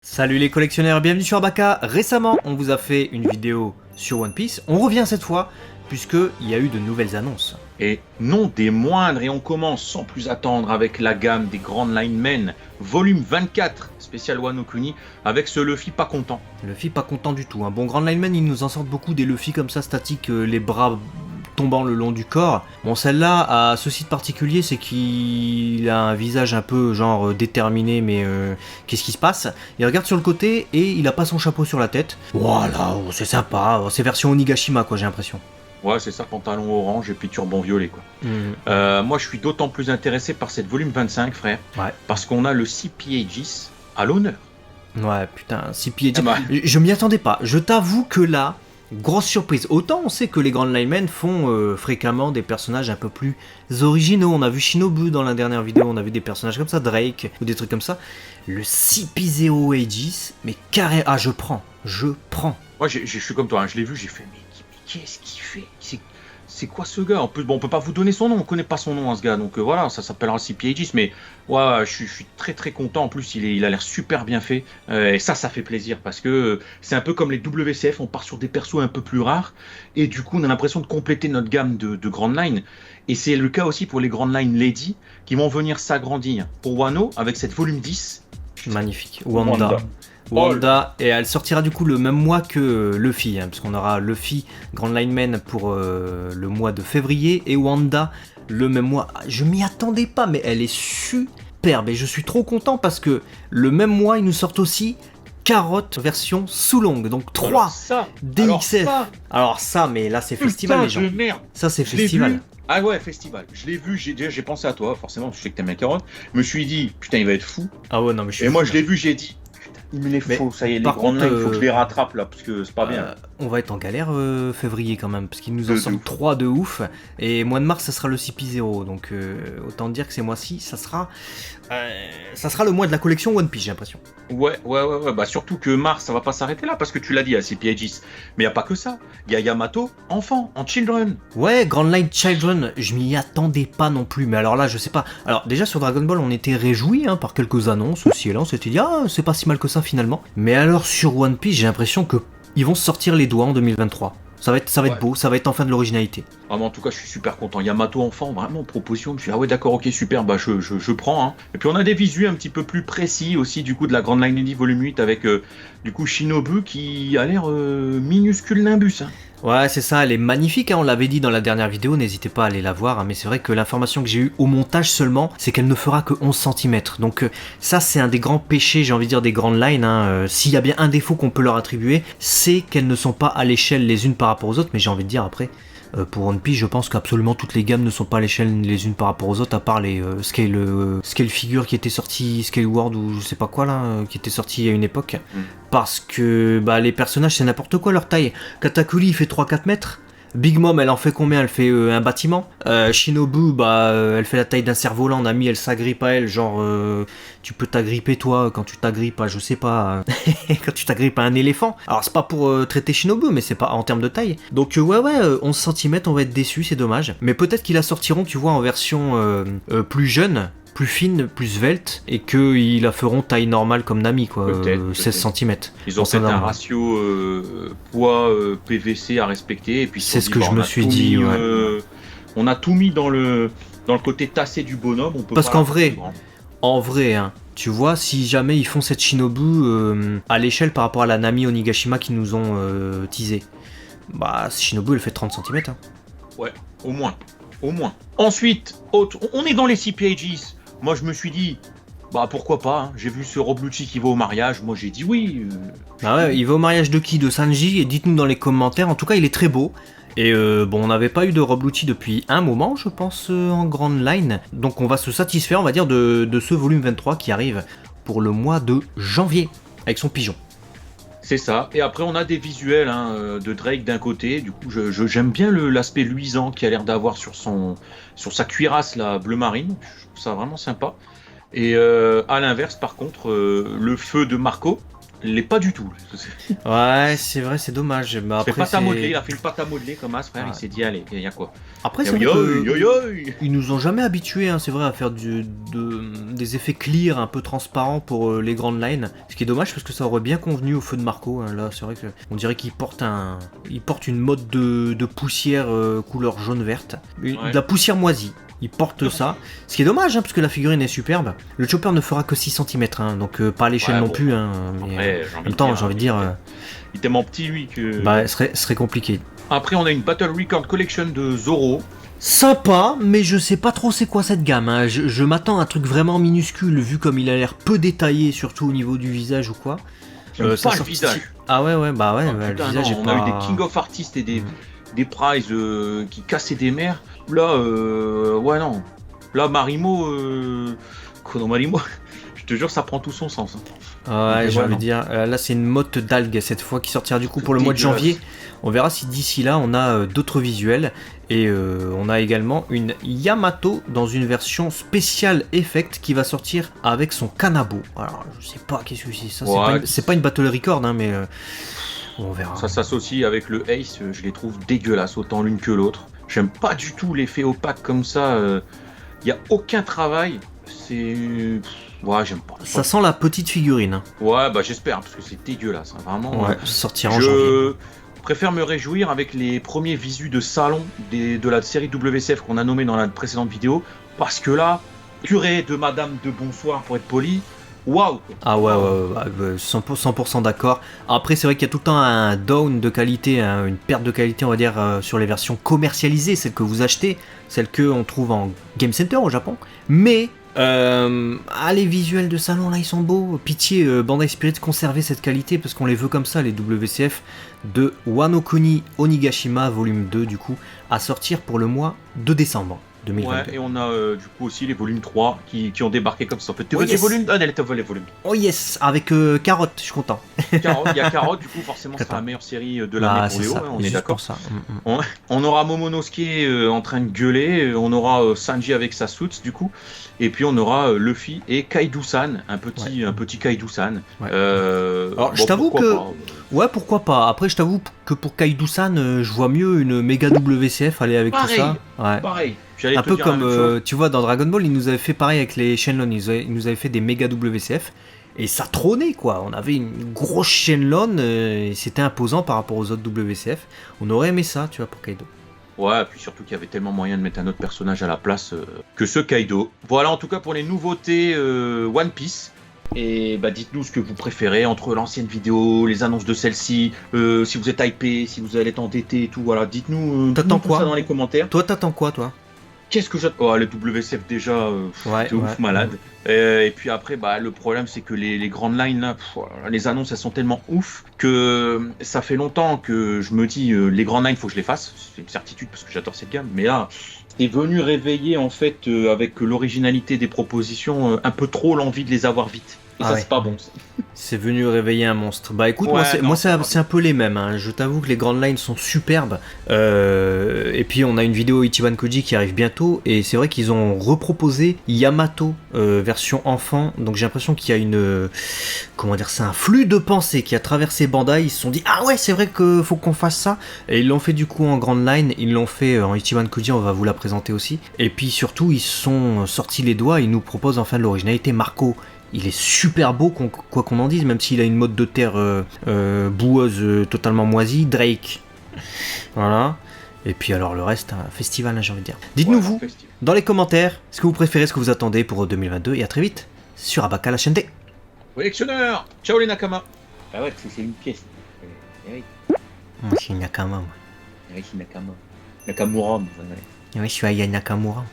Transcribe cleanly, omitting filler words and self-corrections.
Salut les collectionneurs, bienvenue sur Abaka. Récemment, on vous a fait une vidéo sur One Piece. On revient cette fois, puisqu'il y a eu de nouvelles annonces. Et non des moindres, et on commence sans plus attendre avec la gamme des Grand Linemen, volume 24, spécial Wano Kuni, avec ce Luffy pas content. Luffy pas content du tout. Bon, Grand Lineman, ils nous en sortent beaucoup des Luffy comme ça, statiques, les bras tombant le long du corps. Bon, celle-là a ceci de particulier, c'est qu'il a un visage un peu genre déterminé, mais qu'est-ce qui se passe? Il regarde sur le côté et il a pas son chapeau sur la tête. Voilà, c'est sympa, c'est version Onigashima quoi, j'ai l'impression. Ouais, c'est ça, pantalon orange et puis turban violet, quoi. Moi, je suis d'autant plus intéressé par cette volume 25, frère, Ouais. parce qu'on a le CP à l'honneur. Ouais, putain, CP. Ah bah. Je m'y attendais pas. Je t'avoue que là, grosse surprise. Autant on sait que les Grand Linemen font fréquemment des personnages un peu plus originaux. On a vu Shinobu dans la dernière vidéo, on a vu des personnages comme ça, Drake, ou des trucs comme ça. Le CP0 Aegis, mais carré. Ah, je prends. Moi, je suis comme toi, hein, je l'ai vu, j'ai fait, mais qu'est-ce qu'il fait? C'est quoi ce gars? En plus, bon, on peut pas vous donner son nom, on connaît pas son nom, hein, ce gars, donc voilà, ça s'appellera CP mais ouais, je suis très très content. En plus, il a l'air super bien fait, et ça fait plaisir parce que c'est un peu comme les WCF, on part sur des persos un peu plus rares, et du coup, on a l'impression de compléter notre gamme de Grand Line, et c'est le cas aussi pour les Grand Line Lady qui vont venir s'agrandir pour Wano avec cette volume 10. Magnifique. Wanda, et elle sortira du coup le même mois que Luffy, hein, parce qu'on aura Luffy Grand Lineman pour le mois de février et Wanda le même mois. Je m'y attendais pas, mais elle est superbe et je suis trop content parce que le même mois ils nous sortent aussi Carotte version sous longue, donc 3 DXF. Alors ça, mais là c'est festival les gens. Merde. Ça c'est festival. Ah ouais, festival. Je l'ai vu, j'ai pensé à toi, forcément, je sais que t'aimes bien Carotte. Je me suis dit, putain, il va être fou. Ah ouais, non, mais je suis Et fou, moi, là. je l'ai vu, j'ai dit, putain, il me les faut, ça y est, les grandes lines, il faut que je les rattrape là, parce que c'est pas bien. On va être en galère février quand même, parce qu'ils nous en De sortent ouf. 3 de ouf. Et mois de mars, ça sera le CP0. Donc autant dire que ces mois-ci, ça sera le mois de la collection One Piece, j'ai l'impression. Ouais, bah surtout que Mars, ça va pas s'arrêter là, parce que tu l'as dit, à CPAGIS. Mais y a pas que ça. Il y a Yamato, enfant, en Children. Ouais, Grand Line Children, je m'y attendais pas non plus. Mais alors là, je sais pas. Alors déjà sur Dragon Ball, on était réjouis par quelques annonces aussi. Et là, on s'était dit, ah, c'est pas si mal que ça finalement. Mais alors sur One Piece, j'ai l'impression que ils vont se sortir les doigts en 2023. Ça va être beau, ça va être enfin de l'originalité. Ah, mais en tout cas, je suis super content. Yamato enfant, vraiment proposition. Je suis ah ouais, d'accord, ok, super, bah je prends. Hein. Et puis on a des visuels un petit peu plus précis aussi du coup de la Grand Line Lady volume 8 avec du coup Shinobu qui a l'air minuscule Nimbus. Hein. Ouais, c'est ça, elle est magnifique, on l'avait dit dans la dernière vidéo, n'hésitez pas à aller la voir, mais c'est vrai que l'information que j'ai eue au montage seulement, c'est qu'elle ne fera que 11 cm. Donc ça, c'est un des grands péchés, j'ai envie de dire, des grandes lines. S'il y a bien un défaut qu'on peut leur attribuer, c'est qu'elles ne sont pas à l'échelle les unes par rapport aux autres, mais j'ai envie de dire après... pour One Piece, je pense qu'absolument toutes les gammes ne sont pas à l'échelle les unes par rapport aux autres, à part les scale figures qui étaient sortis, Scale World ou je sais pas quoi là, qui étaient sortis à une époque. Parce que les personnages c'est n'importe quoi leur taille. Katakuri il fait 3-4 mètres. Big Mom elle en fait combien? Elle fait un bâtiment. Shinobu elle fait la taille d'un cerf-volant. Nami elle s'agrippe à elle, genre tu peux t'agripper toi quand tu t'agrippes à je sais pas quand tu t'agrippes à un éléphant. Alors c'est pas pour traiter Shinobu mais c'est pas en termes de taille. Donc ouais 11 cm on va être déçus, c'est dommage. Mais peut-être qu'ils la sortiront tu vois en version plus jeune, plus fine, plus svelte, et qu'ils la feront taille normale comme Nami, quoi, 16 cm. Ils ont peut-être un ratio poids PVC à respecter, et puis c'est ce que je me suis dit. On a tout mis dans le côté tassé du bonhomme. On peut parce qu'en vrai, tu vois, si jamais ils font cette Shinobu à l'échelle par rapport à la Nami Onigashima qu'ils nous ont teasé, Shinobu elle fait 30 cm. Hein. Ouais, au moins. Ensuite, on est dans les CPAGs. Moi, je me suis dit, pourquoi pas, hein. J'ai vu ce Roblucci qui va au mariage, moi j'ai dit oui. Il va au mariage de qui? De Sanji? Et dites-nous dans les commentaires, en tout cas il est très beau. Et on n'avait pas eu de Roblucci depuis un moment, je pense, en grande line. Donc on va se satisfaire, on va dire, de ce volume 23 qui arrive pour le mois de janvier, avec son pigeon. C'est ça, et après on a des visuels de Drake d'un côté, du coup j'aime bien l'aspect luisant qu'il a l'air d'avoir sur sa cuirasse là, bleu marine, je trouve ça vraiment sympa. Et à l'inverse par contre, le feu de Marco, l'est pas du tout. Ouais, c'est vrai, c'est dommage. Mais Il fait après, pâte à modeler, c'est... il a fait une pâte à modeler comme As, frère, Ouais. il s'est dit, allez, il y a quoi? Après, Et c'est vrai yo, que yo, yo. ils nous ont jamais habitués, hein, c'est vrai, à faire des effets clear, un peu transparents pour les grandes lines. Ce qui est dommage parce que ça aurait bien convenu au feu de Marco. Hein. Là, c'est vrai que on dirait qu'il porte une mode de poussière couleur jaune-verte, Ouais. de la poussière moisie. Il porte ça, ce qui est dommage hein, parce que la figurine est superbe. Le chopper ne fera que 6 cm, hein, donc pas à l'échelle Ouais, non bon. plus. Hein, mais, Après, en même temps, j'ai envie de dire, il est tellement petit, lui, que. bah, ce serait compliqué. Après, on a une Battle Record Collection de Zoro. Sympa, mais je sais pas trop c'est quoi cette gamme. Hein. Je m'attends à un truc vraiment minuscule, vu comme il a l'air peu détaillé, surtout au niveau du visage ou quoi. J'aime Ça pas le sorti- visage. Ah ouais, bah ouais, Ah, ouais, putain, le visage non, est on pas... a eu des King of Artists et des prizes qui cassaient des mers. Là, ouais, non. Là, Marimo, Chrono Marimo, je te jure, ça prend tout son sens. Hein. Ouais, Donc, j'ai envie non. de dire, là c'est une motte d'algues cette fois qui sortira du coup C'est pour le mois de dégueulasse. janvier. On verra si d'ici là on a d'autres visuels. Et on a également une Yamato dans une version spéciale effect qui va sortir avec son Kanabo. Alors je sais pas qu'est-ce que c'est ça, Ouais. c'est pas une battle record hein, mais on verra. Ça s'associe avec le Ace, je les trouve dégueulasses, autant l'une que l'autre. J'aime pas du tout l'effet opaque comme ça. Il y a aucun travail. C'est. Ouais, j'aime pas. Ça sent la petite figurine. Hein. Ouais, bah j'espère, parce que c'est dégueulasse. Hein, vraiment. Ouais, sortira en janvier. Je préfère me réjouir avec les premiers visus de salon de la série WCF qu'on a nommé dans la précédente vidéo. Parce que là, curé de Madame de Bonsoir pour être poli. Waouh! Quoi. Ah ouais, 100% d'accord. Après, c'est vrai qu'il y a tout le temps un down de qualité, hein, une perte de qualité, on va dire, sur les versions commercialisées, celles que vous achetez, celles qu'on trouve en Game Center au Japon. Mais, les visuels de salon, là, ils sont beaux. Pitié, Bandai Spirit, conserver cette qualité, parce qu'on les veut comme ça, les WCF de Wano Kuni Onigashima, volume 2, du coup, à sortir pour le mois de décembre. 2022. Ouais, et on a du coup aussi les volumes 3 qui ont débarqué comme ça. En fait, tu Oh, veux yes. les volumes? Ah, elle te veut les volumes. Oh yes, avec Carotte, je suis content. Carotte, il y a Carotte, du coup, forcément, c'est la meilleure série de l'année pour c'est Léo, ça, hein, on est juste d'accord. pour ça. On aura Momonosuke en train de gueuler, on aura Sanji avec sa suite, du coup, et puis on aura Luffy et Kaido-san, un petit Kaido-san. Ouais. Alors, je t'avoue pourquoi que... pas. Ouais, pourquoi pas. Après, je t'avoue que pour Kaido-san, je vois mieux une méga WCF aller avec Pareil, tout ça. Ouais. Pareil, j'allais Un te peu dire la comme, même chose. tu vois, dans Dragon Ball, ils nous avaient fait pareil avec les Shenlong. Ils nous avaient fait des méga WCF. Et ça trônait, quoi. On avait une grosse Shenlong et c'était imposant par rapport aux autres WCF. On aurait aimé ça, tu vois, pour Kaido. Ouais, puis surtout qu'il y avait tellement moyen de mettre un autre personnage à la place que ce Kaido. Voilà, en tout cas pour les nouveautés One Piece. Et bah dites-nous ce que vous préférez entre l'ancienne vidéo, les annonces de celle-ci, si vous êtes hypé, si vous allez être endetté et tout. Voilà, dites-nous T'attends tout quoi ça dans les commentaires. Toi, t'attends quoi, toi? Qu'est-ce que j'attends? Oh, les WCF déjà, Ouais, c'est ouf malade. Et puis après, bah, le problème c'est que les grandes lines là, les annonces elles sont tellement ouf que ça fait longtemps que je me dis les grandes lines faut que je les fasse. C'est une certitude parce que j'adore cette gamme. Mais là, c'est venu réveiller en fait avec l'originalité des propositions un peu trop l'envie de les avoir vite. Et ça ouais. c'est pas bon. Ça. C'est venu réveiller un monstre. Bah écoute, Ouais, moi non, c'est un peu les mêmes. Hein. Je t'avoue que les grandes lines sont superbes. Et puis on a une vidéo Ichiban Koji qui arrive bientôt. Et c'est vrai qu'ils ont reproposé Yamato version enfant. Donc j'ai l'impression qu'il y a comment dire ça, un flux de pensée qui a traversé Bandai. Ils se sont dit ah ouais c'est vrai qu'il faut qu'on fasse ça. Et ils l'ont fait du coup en grande line. Ils l'ont fait en Ichiban Koji. On va vous la présenter aussi. Et puis surtout ils sont sortis les doigts. Ils nous proposent enfin de l'originalité. Marco. Il est super beau, quoi qu'on en dise, même s'il a une mode de terre boueuse totalement moisie. Drake. Voilà. Et puis alors le reste, un festival, hein, j'ai envie de dire. Dites-nous Ouais, vous, festival. dans les commentaires, ce que vous préférez, ce que vous attendez pour 2022. Et à très vite sur Abaka la chaîne D. Collectionneur, ciao les Nakama. Ah ouais, c'est une pièce. Eh oui, Moi, je suis Nakama. Moi. eh oui, c'est Nakama. Nakamura. Oui, je suis Aya Nakamura.